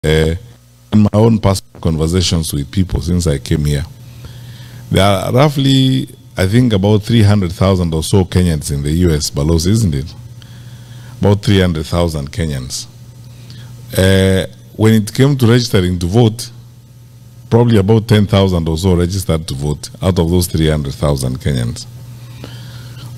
in my own personal conversations with people since I came here. There are roughly, I think, about 300,000 or so Kenyans in the US, Balozi, isn't it? About 300,000 Kenyans. When it came to registering to vote, probably about 10,000 or so registered to vote out of those 300,000 Kenyans.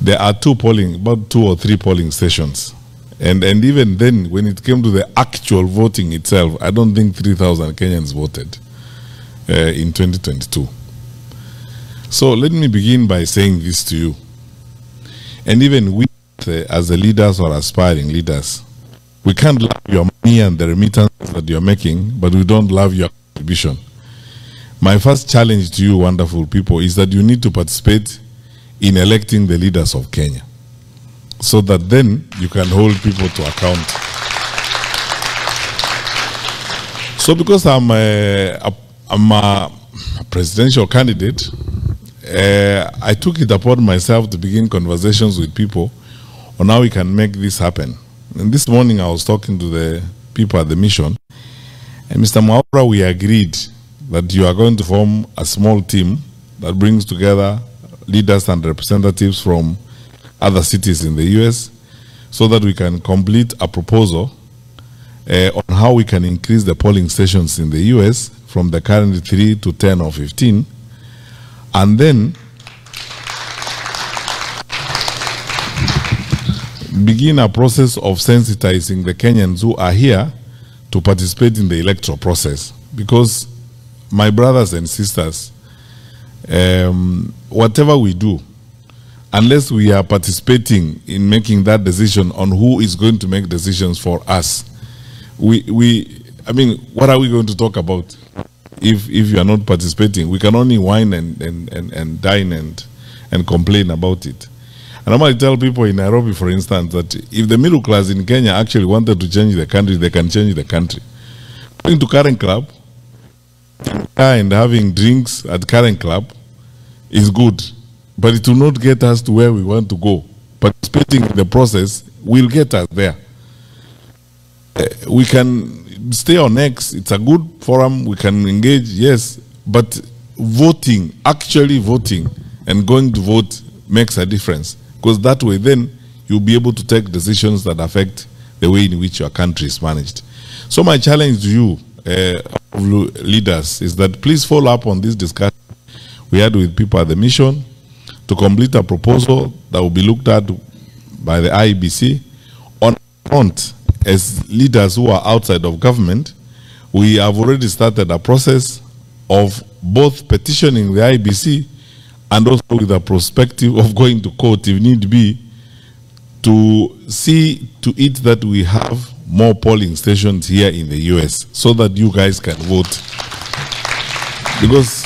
There are about 2 or 3 polling stations. And even then, when it came to the actual voting itself, I don't think 3,000 Kenyans voted in 2022. So let me begin by saying this to you. And even we, as the leaders or aspiring leaders, we can't love your money and the remittances that you're making, but we don't love your contribution. My first challenge to you, wonderful people, is that you need to participate in electing the leaders of Kenya, so that then you can hold people to account. So because I'm a presidential candidate, I took it upon myself to begin conversations with people on how we can make this happen. And this morning I was talking to the people at the mission, and Mr. Mwaura, we agreed that you are going to form a small team that brings together leaders and representatives from other cities in the US, so that we can complete a proposal on how we can increase the polling stations in the US from the current 3 to 10 or 15, and then begin a process of sensitizing the Kenyans who are here to participate in the electoral process. Because, my brothers and sisters, whatever we do, unless we are participating in making that decision on who is going to make decisions for us, I mean, what are we going to talk about if you are not participating? We can only whine and dine and complain about it. And I'm going to tell people in Nairobi, for instance, that if the middle class in Kenya actually wanted to change the country, they can change the country. Going to Karen Club and having drinks at Karen Club is good, but it will not get us to where we want to go. Participating in the process will get us there. We can stay on X, it's a good forum, we can engage, yes, but voting, actually voting and going to vote makes a difference, because that way then you'll be able to take decisions that affect the way in which your country is managed. So my challenge to you, leaders, is that please follow up on this discussion we had with people at the mission to complete a proposal that will be looked at by the IEBC on front. As leaders who are outside of government, we have already started a process of both petitioning the IEBC and also with a perspective of going to court if need be, to see to it that we have more polling stations here in the US so that you guys can vote. Because